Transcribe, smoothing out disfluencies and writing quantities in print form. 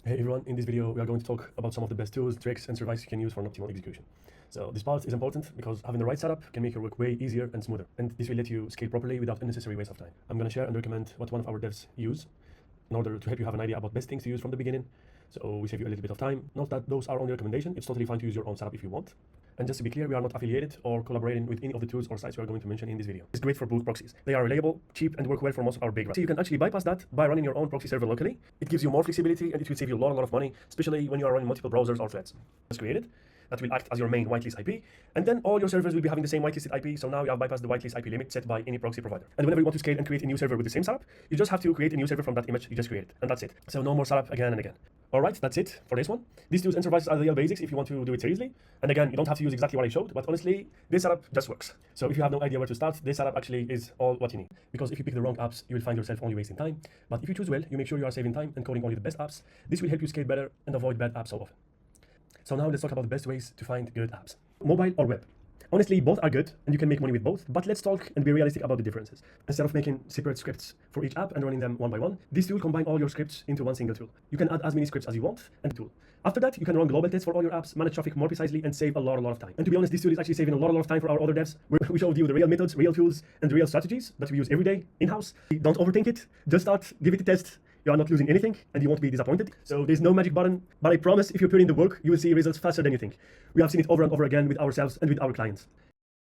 Hey everyone, in this video we are going to talk about some of the best tools, tricks and services you can use for an optimal execution. So this part is important because having the right setup can make your work way easier and smoother, and this will let you scale properly without unnecessary waste of time. I'm going to share and recommend what one of our devs use in order to help you have an idea about best things to use from the beginning, so we save you a little bit of time. Note that those are only recommendation. It's totally fine to use your own setup if you want. And just to be clear, we are not affiliated or collaborating with any of the tools or sites we are going to mention in this video. It's great for bulk proxies. They are reliable, cheap, and work well for most of our big runs. So you can actually bypass that by running your own proxy server locally. It gives you more flexibility and it will save you a lot of money, especially when you are running multiple browsers or threads. It's created that will act as your main whitelist IP, and then all your servers will be having the same whitelisted IP, so now you have bypassed the whitelist IP limit set by any proxy provider. And whenever you want to scale and create a new server with the same setup, you just have to create a new server from that image you just created, and that's it. So no more setup again and again. Alright, that's it for this one. These tools and services are the real basics if you want to do it seriously. And again, you don't have to use exactly what I showed, but honestly, this setup just works. So if you have no idea where to start, this setup actually is all what you need. Because if you pick the wrong apps, you will find yourself only wasting time. But if you choose well, you make sure you are saving time and coding only the best apps. This will help you scale better and avoid bad apps so often. So now let's talk about the best ways to find good apps. Mobile or web. Honestly, both are good and you can make money with both, but let's talk and be realistic about the differences. Instead of making separate scripts for each app and running them one by one, this tool combines all your scripts into one single tool. You can add as many scripts as you want and tool. After that, you can run global tests for all your apps, manage traffic more precisely, and save a lot of time. And to be honest, this tool is actually saving a lot of time for our other devs. We showed you the real methods, real tools, and real strategies that we use every day in-house. Don't overthink it. Just start, give it a test. You are not losing anything and you won't be disappointed. So there's no magic button, but I promise if you put in the work, you will see results faster than you think. We have seen it over and over again with ourselves and with our clients.